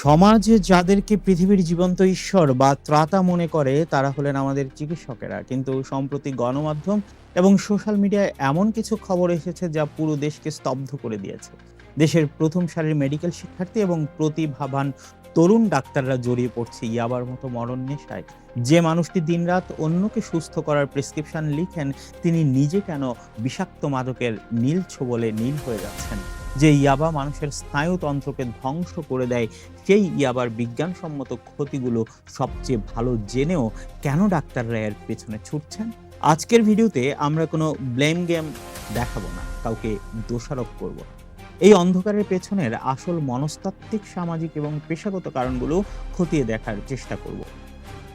সমাজ যাদেরকে পৃথিবীর জীবন্ত ঈশ্বর বা ত্রাতা মনে করে তারা হলেন আমাদের চিকিৎসকেরা। কিন্তু সম্প্রতি গণমাধ্যম এবং সোশ্যাল মিডিয়ায় এমন কিছু খবর এসেছে যা পুরো দেশকে স্তব্ধ করে দিয়েছে। দেশের প্রথম সারির মেডিকেল শিক্ষার্থী এবং প্রতিভাবান তরুণ ডাক্তাররা জড়িয়ে পড়ছে ইয়াবার মতো মরণ নেশায়। যে মানুষটি দিনরাত অন্যকে সুস্থ করার প্রেসক্রিপশন লিখেন, তিনি নিজে কেন বিষাক্ত মাদকের নীল ছোবলে নীল হয়ে যাচ্ছেন? যে ইয়াবা মানুষের স্নায়ুতন্ত্রকে ধ্বংস করে দেয়, সেই ইয়াবার বিজ্ঞানসম্মত ক্ষতিগুলো সবচেয়ে ভালো জেনেও কেন ডাক্তাররা এর পেছনে ছুটছেন? আজকের ভিডিওতে আমরা কোনো ব্লেম গেম দেখাবো না, কাউকে দোষারোপ করব। এই অন্ধকারের পেছনের আসল মনস্তাত্ত্বিক, সামাজিক এবং পেশাগত কারণগুলো খতিয়ে দেখার চেষ্টা করব।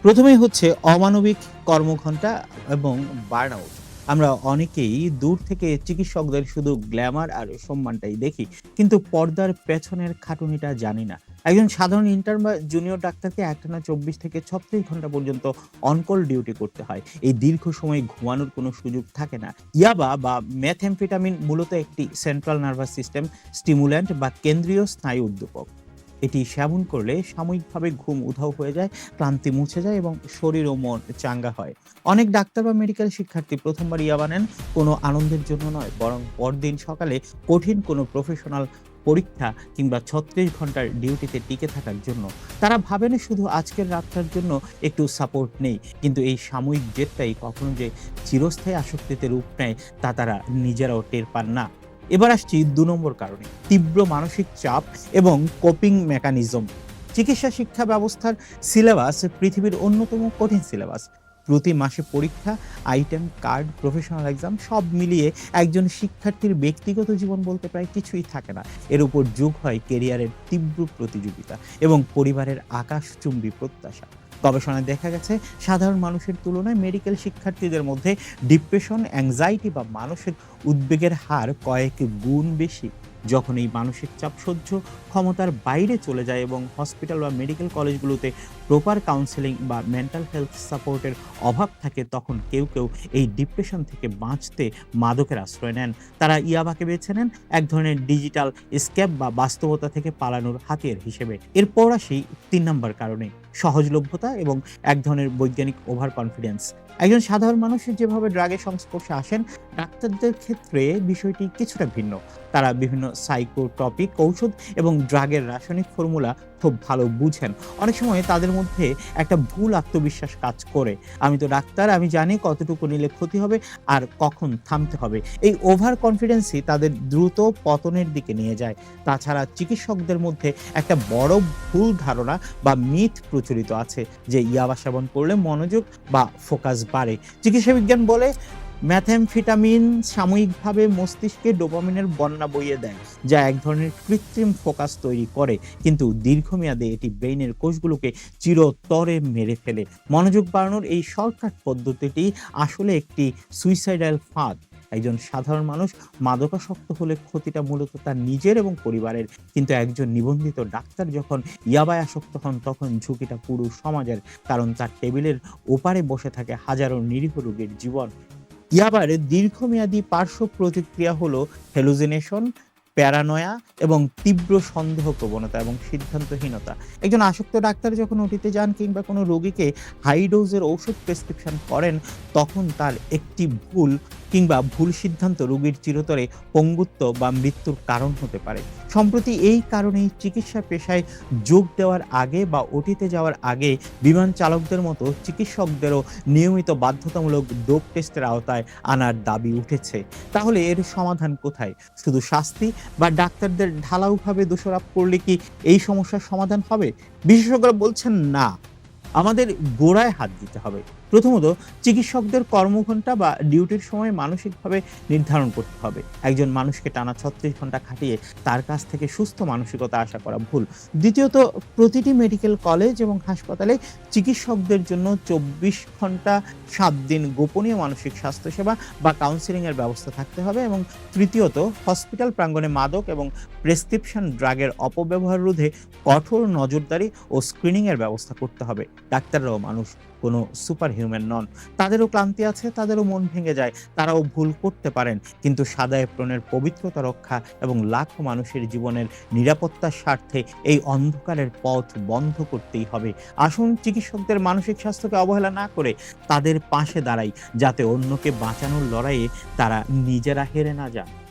প্রথমেই হচ্ছে অমানবিক কর্মঘণ্টা এবং বার্নআউট। আমরা অনেকেই দূর থেকে চিকিৎসকদের শুধু গ্ল্যামার আর সম্মানটাই দেখি, কিন্তু পর্দার পেছনের খাটুনিটা জানি না। একজন সাধারণ ইন্টার্ন বা জুনিয়র ডাক্তারকে একটানা 24 থেকে 36 ঘন্টা পর্যন্ত অনকল ডিউটি করতে হয়। এই দীর্ঘ সময় ঘুমানোর কোনো সুযোগ থাকে না। ইয়াবা বা মেথএমফেটামিন মূলত একটি সেন্ট্রাল নার্ভাস সিস্টেম স্টিমুল্যান্ট বা কেন্দ্রীয় স্নায়ু উদ্দীপক। এটি সেবন করলে সাময়িকভাবে ঘুম উধাও হয়ে যায়, ক্লান্তি মুছে যায় এবং শরীর ও মন চাঙ্গা হয়। অনেক ডাক্তার বা মেডিকেল শিক্ষার্থী প্রথমবার ইয়াবা নেন কোনো আনন্দের জন্য নয়, বরং পরদিন সকালে কঠিন কোনো প্রফেশনাল পরীক্ষা কিংবা 36 ঘন্টার ডিউটিতে টিকে থাকার জন্য। তারা ভাবেন শুধু আজকের রাতটার জন্য একটু সাপোর্ট নেই, কিন্তু এই সাময়িক জেদটাই কখনো যে চিরস্থায়ী আসক্তিতে রূপ নেয় তা তারা নিজেরাও টের পান না। এবার আসছি 2 নম্বর কারণে, তীব্র মানসিক চাপ এবং কোপিং মেকানিজম। চিকিৎসা শিক্ষা ব্যবস্থার সিলেবাস পৃথিবীর অন্যতম কঠিন সিলেবাস। প্রতি মাসে পরীক্ষা, আইটেম কার্ড, প্রফেশনাল এক্সাম সব মিলিয়ে একজন শিক্ষার্থীর ব্যক্তিগত জীবন বলতে প্রায় কিছুই থাকে না। এর উপর যোগ হয় কেরিয়ারের তীব্র প্রতিযোগিতা এবং পরিবারের আকাশচুম্বী প্রত্যাশা। গবেষণায় দেখা গেছে, সাধারণ মানুষের তুলনায় মেডিকেল শিক্ষার্থীদের মধ্যে ডিপ্রেশন, অ্যাংজাইটি বা মানসিক উদ্বেগের হার কয়েক গুণ বেশি। যখন এই মানসিক চাপ সহ্য ক্ষমতার বাইরে চলে যায় এবং হসপিটাল বা মেডিকেল কলেজগুলোতে প্রপার কাউন্সেলিং বা মেন্টাল হেলথ সাপোর্টের অভাব থাকে, তখন কেউ কেউ এই ডিপ্রেশন থেকে বাঁচতে মাদকের আশ্রয় নেন। তারা ইয়াবাকে বেছে নেন এক ধরনের ডিজিটাল স্কেপ বা বাস্তবতা থেকে পালানোর হাতিয়ার হিসেবে। এরপর আসি 3 নম্বর কারণে, সহজলভ্যতা এবং এক ধরনের বৈজ্ঞানিক ওভার কনফিডেন্স। একজন সাধারণ মানুষ যেভাবে ড্রাগের সংস্পর্শে আসেন, ডাক্তারদের ক্ষেত্রে বিষয়টি কিছুটা ভিন্ন। তারা বিভিন্ন সাইকোট্রপিক ঔষধ এবং ড্রাগের রাসায়নিক ফর্মুলা খুব ভালো বুঝেন। অনেক সময় তাদের মধ্যে একটা ভুল আত্মবিশ্বাস কাজ করে। আমি তো ডাক্তার, আমি জানি কতটুকু নিলে ক্ষতি হবে আর কখন থামতে হবে। এই ওভার কনফিডেন্সই তাদের দ্রুত পতনের দিকে নিয়ে যায়। তাছাড়া চিকিৎসকদের মধ্যে একটা বড় ভুল ধারণা বা মিথ প্রচলিত আছে যে ইয়াবা সেবন করলে মনোযোগ বা ফোকাস বাড়ে। চিকিৎসা বিজ্ঞান বলে মেথ্যামফেটামিন সাময়িকভাবে মস্তিষ্কে ডোপামিনের বন্যা বইয়ে দেয়, যা এক ধরনের কৃত্রিম ফোকাস তৈরি করে, কিন্তু দীর্ঘমেয়াদে এটি ব্রেইনের কোষগুলোকে চিরতরে মেরে ফেলে। মনোযোগ বাড়ানোর এই শর্টকাট পদ্ধতিটি আসলে একটি সুইসাইডাল ফাঁদ। একজন সাধারণ মানুষ মাদকাসক্ত হলে ক্ষতিটা মূলত তার নিজের এবং পরিবারের, কিন্তু একজন নিবন্ধিত ডাক্তার যখন ইয়াবায় আসক্ত হন, তখন ঝুঁকিটা পুরো সমাজের, কারণ তার টেবিলের ওপারে বসে থাকে হাজারো নিরীহ রোগীর জীবন। ইয়াবার দীর্ঘমেয়াদী পার্শ্ব প্রতিক্রিয়া হলো হ্যালুসিনেশন, প্যারানয়া এবং তীব্র সন্দেহ প্রবণতা এবং সিদ্ধান্তহীনতা। একজন আসক্ত ডাক্তার যখন ওটিতে যান কিংবা কোনো রোগীকে হাই ডোজের ঔষধ প্রেসক্রিপশন করেন, তখন তার একটি ভুল কিংবা ভুল সিদ্ধান্ত রোগীর চিরতরে পঙ্গুত্ব বা মৃত্যুর কারণ হতে পারে। সম্প্রতি এই কারণেই চিকিৎসা পেশায় যোগ দেওয়ার আগে বা ওটিতে যাওয়ার আগে বিমান চালকদের মতো চিকিৎসকদেরও নিয়মিত বাধ্যতামূলক ডোপ টেস্টের আওতায় আনার দাবি উঠেছে। তাহলে এর সমাধান কোথায়? শুধু শাস্তি বা ডাক্তারদের ঢালাওভাবে দোষারোপ করলে কি এই সমস্যার সমাধান হবে? বিশেষজ্ঞরা বলছেন না, আমাদের গোড়ায় হাত দিতে হবে। প্রথমত, চিকিৎসকদের কর্মঘণ্টা বা ডিউটির সময় মানসিকভাবে নির্ধারণ করতে হবে। একজন মানুষকে টানা 36 ঘন্টা খাটিয়ে তার কাছ থেকে সুস্থ মানসিকতা আশা করা ভুল। দ্বিতীয়ত, প্রতিটি মেডিকেল কলেজ এবং হাসপাতালে চিকিৎসকদের জন্য 24 ঘন্টা 7 দিন গোপনীয় মানসিক স্বাস্থ্যসেবা বা কাউন্সেলিং এর ব্যবস্থা থাকতে হবে। এবং তৃতীয়ত, হসপিটাল প্রাঙ্গণে মাদক এবং প্রেসক্রিপশন ড্রাগের অপব্যবহার রোধে কঠোর নজরদারি ও স্ক্রিনিং এর ব্যবস্থা করতে হবে। ডাক্তাররাও মানুষ, কোনো সুপার হিউম্যান নন। তাদেরও ক্লান্তি আছে, তাদেরও মন ভেঙে যায়, তারাও ভুল করতে পারেন। কিন্তু সাদা এপ্রনের পবিত্রতা রক্ষা এবং লাখো মানুষের জীবনের নিরাপত্তার স্বার্থে এই অন্ধকারের পথ বন্ধ করতেই হবে। আসুন চিকিৎসকদের মানসিক স্বাস্থ্যকে অবহেলা না করে তাদের পাশে দাঁড়াই, যাতে অন্যকে বাঁচানোর লড়াইয়ে তারা নিজেরা হেরে না যান।